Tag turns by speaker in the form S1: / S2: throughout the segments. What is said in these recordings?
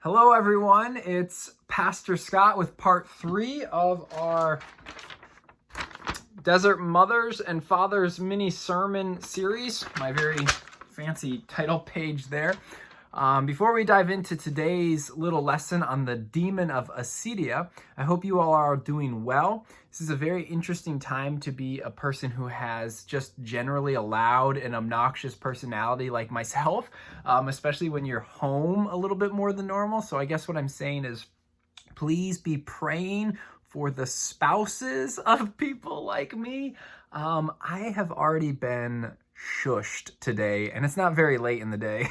S1: Hello, everyone. It's Pastor Scott with part 3 of our Desert Mothers and Fathers mini sermon series. My very fancy title page there. Before we dive into today's little lesson on the demon of acedia, I hope you all are doing well. This is a very interesting time to be a person who has just generally a loud and obnoxious personality like myself, especially when you're home a little bit more than normal. So I guess what I'm saying is please be praying for the spouses of people like me. I have already been shushed today, and it's not very late in the day.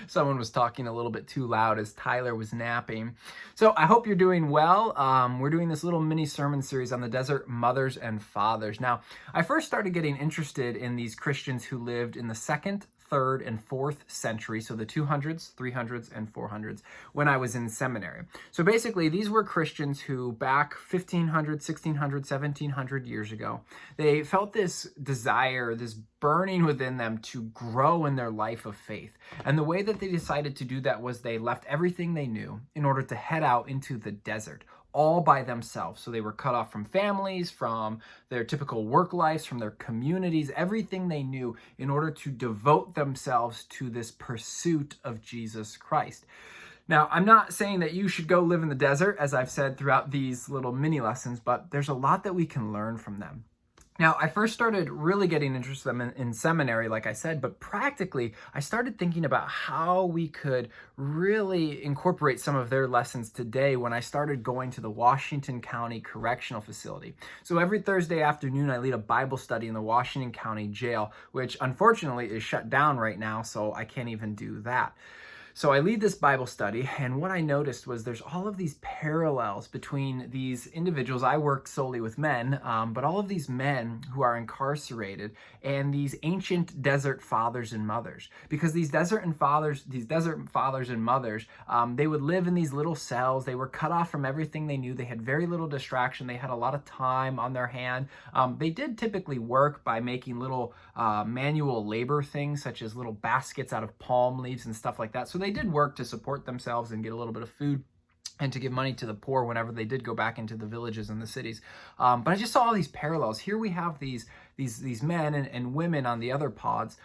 S1: Someone was talking a little bit too loud as Tyler was napping. So I hope you're doing well. We're doing this little mini sermon series on the Desert Mothers and Fathers. Now, I first started getting interested in these Christians who lived in the 2nd, 3rd, and 4th century, so the 200s, 300s, and 400s, when I was in seminary. So basically, these were Christians who back 1500, 1600, 1700 years ago, they felt this desire, this burning within them to grow in their life of faith. And the way that they decided to do that was they left everything they knew in order to head out into the desert, all by themselves. So they were cut off from families, from their typical work lives, from their communities, everything they knew in order to devote themselves to this pursuit of Jesus Christ. Now, I'm not saying that you should go live in the desert, as I've said throughout these little mini lessons, but there's a lot that we can learn from them. Now, I first started really getting interested in them in seminary, like I said, but practically, I started thinking about how we could really incorporate some of their lessons today when I started going to the Washington County Correctional Facility. So every Thursday afternoon, I lead a Bible study in the Washington County Jail, which unfortunately is shut down right now, so I can't even do that. So I lead this Bible study, and what I noticed was there's all of these parallels between these individuals. I work solely with men, but all of these men who are incarcerated and these ancient desert fathers and mothers. Because these desert fathers and mothers, they would live in these little cells. They were cut off from everything they knew. They had very little distraction. They had a lot of time on their hand. They did typically work by making little manual labor things, such as little baskets out of palm leaves and stuff like that. So they did work to support themselves and get a little bit of food and to give money to the poor whenever they did go back into the villages and the cities. But I just saw all these parallels. Here we have these men and women on the other pods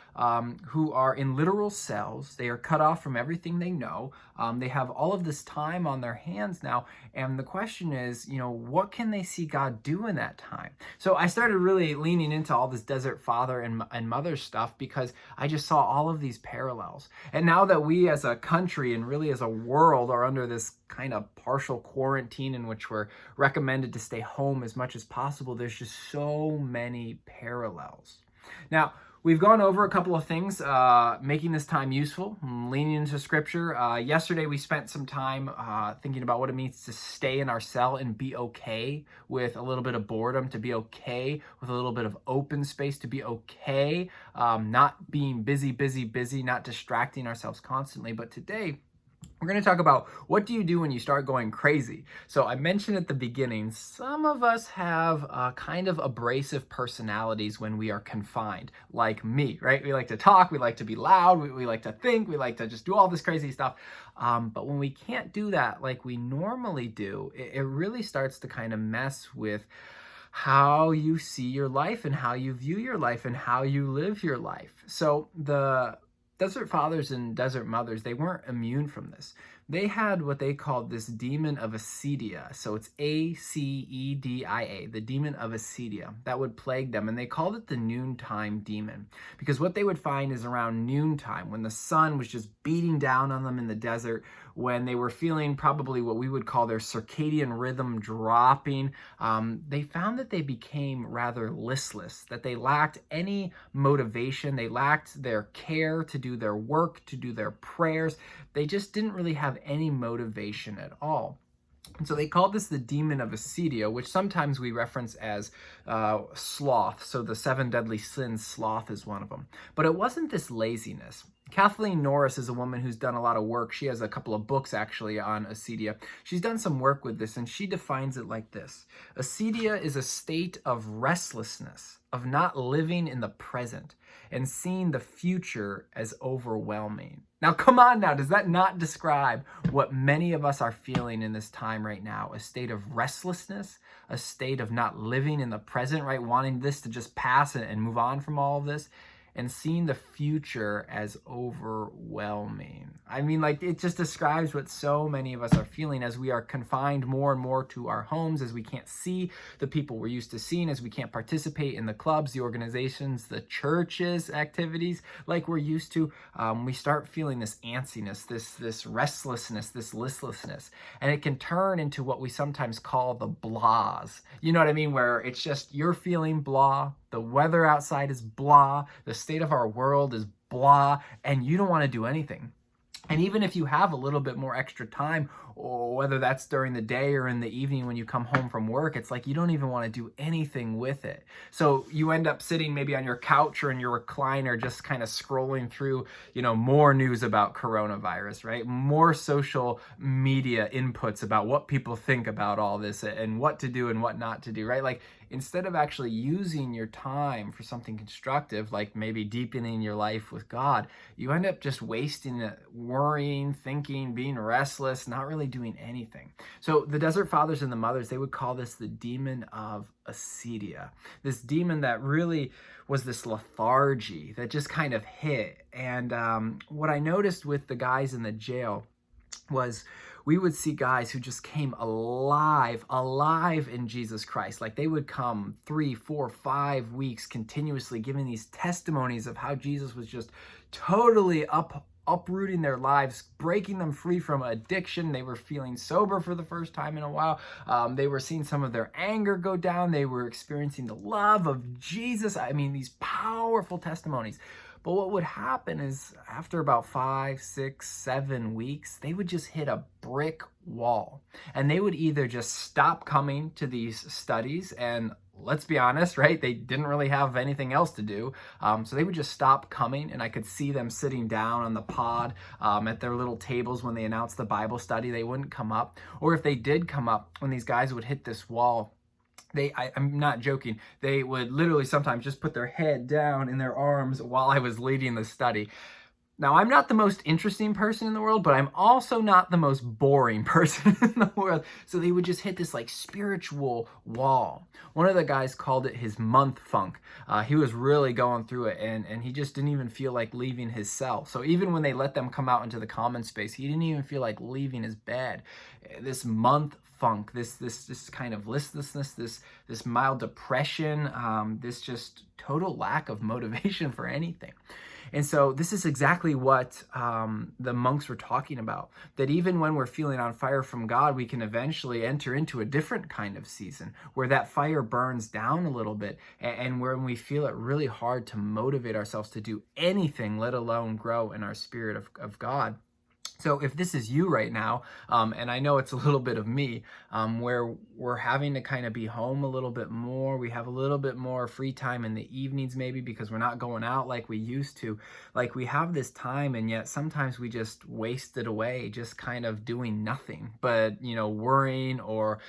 S1: who are in literal cells. They are cut off from everything they know. They have all of this time on their hands now. And the question is, what can they see God do in that time? So I started really leaning into all this desert father and mother stuff because I just saw all of these parallels. And now that we as a country and really as a world are under this kind of partial quarantine in which we're recommended to stay home as much as possible, there's just so many parallels. Now, we've gone over a couple of things, making this time useful, leaning into scripture. Yesterday, we spent some time thinking about what it means to stay in our cell and be okay with a little bit of boredom, to be okay with a little bit of open space, to be okay, not being busy, not distracting ourselves constantly. But today, we're going to talk about what do you do when you start going crazy. So I mentioned at the beginning, some of us have kind of abrasive personalities when we are confined, like me, right? We like to talk, we like to be loud, we like to think, we like to just do all this crazy stuff. But when we can't do that like we normally do, it really starts to kind of mess with how you see your life and how you view your life and how you live your life. So the desert fathers and desert mothers, they weren't immune from this. They had what they called this demon of acedia. So it's A-C-E-D-I-A, the demon of acedia, that would plague them. And they called it the noontime demon because what they would find is around noontime, when the sun was just beating down on them in the desert, when they were feeling probably what we would call their circadian rhythm dropping, they found that they became rather listless, that they lacked any motivation. They lacked their care to do their work, to do their prayers. They just didn't really have any motivation at all. And so they called this the demon of acedia, which sometimes we reference as sloth. So the 7 deadly sins, sloth is one of them. But it wasn't this laziness. Kathleen Norris is a woman who's done a lot of work. She has a couple of books actually on acedia. She's done some work with this, and she defines it like this. Acedia is a state of restlessness, of not living in the present and seeing the future as overwhelming. Now, come on now, does that not describe what many of us are feeling in this time right now? A state of restlessness, a state of not living in the present, right? Wanting this to just pass and move on from all of this, and seeing the future as overwhelming. I mean, like, it just describes what so many of us are feeling as we are confined more and more to our homes, as we can't see the people we're used to seeing, as we can't participate in the clubs, the organizations, the churches activities like we're used to. We start feeling this antsiness, this restlessness, this listlessness, and it can turn into what we sometimes call the blahs. You know what I mean? Where it's just you're feeling blah, the weather outside is blah, the state of our world is blah, and you don't want to do anything. And even if you have a little bit more extra time, or whether that's during the day or in the evening when you come home from work, it's like you don't even want to do anything with it. So you end up sitting maybe on your couch or in your recliner, just kind of scrolling through, more news about coronavirus, right? More social media inputs about what people think about all this and what to do and what not to do, right? Like, instead of actually using your time for something constructive, like maybe deepening your life with God, you end up just wasting it, worrying, thinking, being restless, not really doing anything. So the Desert Fathers and the Mothers, they would call this the demon of acedia. This demon that really was this lethargy that just kind of hit. And what I noticed with the guys in the jail was we would see guys who just came alive in Jesus Christ. Like, they would come 3, 4, 5 weeks continuously giving these testimonies of how Jesus was just totally uprooting their lives, breaking them free from addiction. They were feeling sober for the first time in a while. They were seeing some of their anger go down. They were experiencing the love of Jesus. I mean, these powerful testimonies. But what would happen is after about 5, 6, 7 weeks, they would just hit a brick wall. And they would either just stop coming to these studies, and let's be honest, right? They didn't really have anything else to do. So they would just stop coming, and I could see them sitting down on the pod at their little tables when they announced the Bible study. They wouldn't come up. Or if they did come up, when these guys would hit this wall, I'm not joking, they would literally sometimes just put their head down in their arms while I was leading the study. Now, I'm not the most interesting person in the world, but I'm also not the most boring person in the world. So they would just hit this like spiritual wall. One of the guys called it his month funk. He was really going through it, and he just didn't even feel like leaving his cell. So even when they let them come out into the common space, he didn't even feel like leaving his bed. This month funk, this kind of listlessness, this mild depression, this just total lack of motivation for anything. And so this is exactly what the monks were talking about, that even when we're feeling on fire from God, we can eventually enter into a different kind of season where that fire burns down a little bit, and when we feel it really hard to motivate ourselves to do anything, let alone grow in our spirit of God. So if this is you right now, and I know it's a little bit of me, where we're having to kind of be home a little bit more, we have a little bit more free time in the evenings maybe because we're not going out like we used to. Like, we have this time, and yet sometimes we just waste it away just kind of doing nothing but, worrying or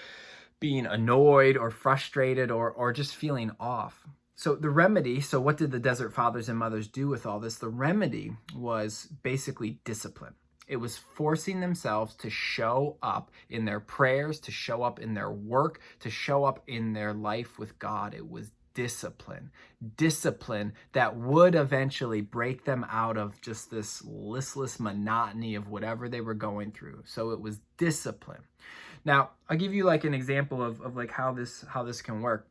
S1: being annoyed or frustrated or just feeling off. So the remedy, so what did the Desert Fathers and Mothers do with all this? The remedy was basically discipline. It was forcing themselves to show up in their prayers, to show up in their work, to show up in their life with God. It was discipline that would eventually break them out of just this listless monotony of whatever they were going through. So it was discipline. Now, I'll give you like an example of like how this can work.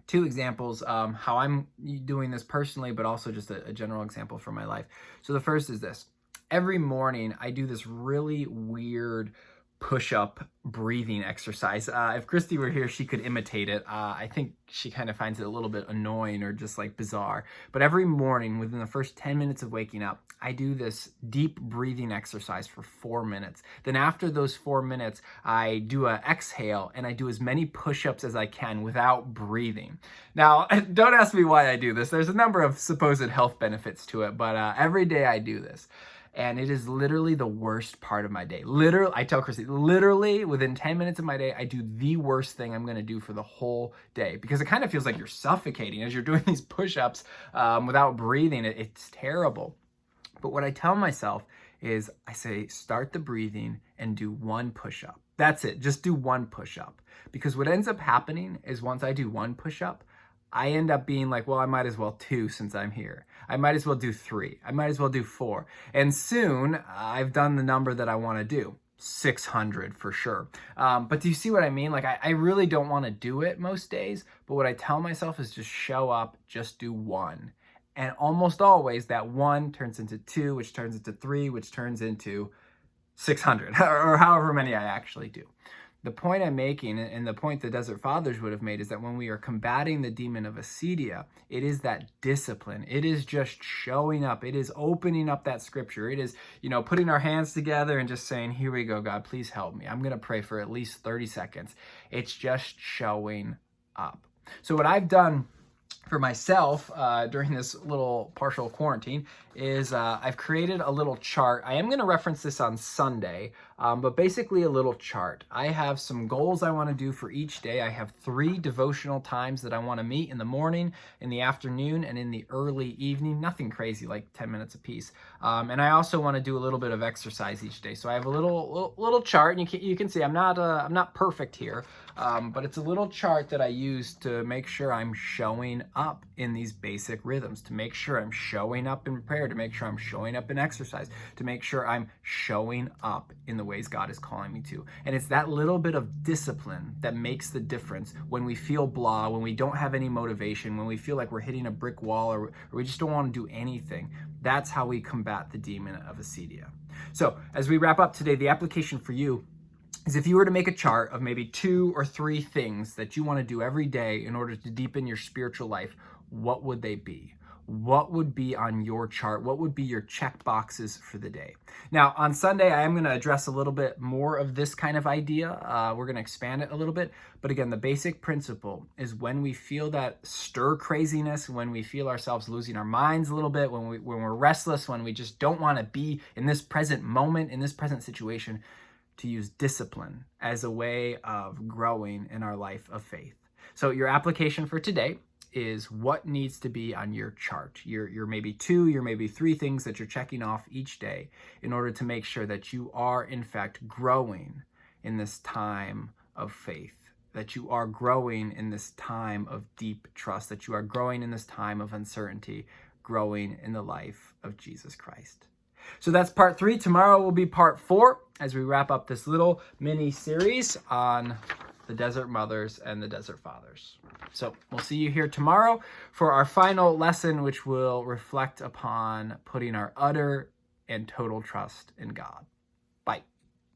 S1: 2 examples, how I'm doing this personally, but also just a general example from my life. So the first is this. Every morning, I do this really weird push-up breathing exercise. If Christy were here, she could imitate it. I think she kind of finds it a little bit annoying or just like bizarre. But every morning, within the first 10 minutes of waking up, I do this deep breathing exercise for 4 minutes. Then after those 4 minutes, I do an exhale, and I do as many push-ups as I can without breathing. Now, don't ask me why I do this. There's a number of supposed health benefits to it, but every day I do this. And it is literally the worst part of my day. Literally, I tell Christy, literally within 10 minutes of my day, I do the worst thing I'm going to do for the whole day, because it kind of feels like you're suffocating as you're doing these push-ups without breathing. It's terrible. But what I tell myself is I say, start the breathing and do one push-up. That's it. Just do one push-up. Because what ends up happening is once I do one push-up, I end up being like, well, I might as well 2 since I'm here. I might as well do 3. I might as well do 4. And soon I've done the number that I want to do. 600 for sure. But do you see what I mean? Like I really don't want to do it most days, but what I tell myself is just show up, just do 1. And almost always that 1 turns into 2, which turns into 3, which turns into 600 or however many I actually do. The point I'm making, and the point the Desert Fathers would have made, is that when we are combating the demon of acedia, it is that discipline. It is just showing up. It is opening up that scripture. It is, putting our hands together and just saying, here we go, God, please help me. I'm going to pray for at least 30 seconds. It's just showing up. So what I've done for myself during this little partial quarantine is I've created a little chart. I am going to reference this on Sunday, but basically a little chart. I have some goals I want to do for each day. I have 3 devotional times that I want to meet in the morning, in the afternoon, and in the early evening. Nothing crazy, like 10 minutes a piece. And I also want to do a little bit of exercise each day. So I have a little chart, and you can see I'm not perfect here, but it's a little chart that I use to make sure I'm showing up in these basic rhythms, to make sure I'm showing up in prayer, to make sure I'm showing up in exercise, to make sure I'm showing up in the ways God is calling me to. And it's that little bit of discipline that makes the difference when we feel blah, when we don't have any motivation, when we feel like we're hitting a brick wall, or we just don't want to do anything. That's how we combat the demon of acedia. So as we wrap up today, the application for you is if you were to make a chart of maybe 2 or 3 things that you want to do every day in order to deepen your spiritual life, what would they be? What would be on your chart? What would be your check boxes for the day? Now, on Sunday, I am going to address a little bit more of this kind of idea. We're going to expand it a little bit. But again, the basic principle is when we feel that stir craziness, when we feel ourselves losing our minds a little bit, when we're restless, when we just don't want to be in this present moment, in this present situation, to use discipline as a way of growing in our life of faith. So your application for today is what needs to be on your chart. Your maybe 2, your maybe 3 things that you're checking off each day in order to make sure that you are in fact growing in this time of faith, that you are growing in this time of deep trust, that you are growing in this time of uncertainty, growing in the life of Jesus Christ. So that's part 3. Tomorrow will be part 4 as we wrap up this little mini series on the Desert Mothers and the Desert Fathers. So we'll see you here tomorrow for our final lesson, which will reflect upon putting our utter and total trust in God.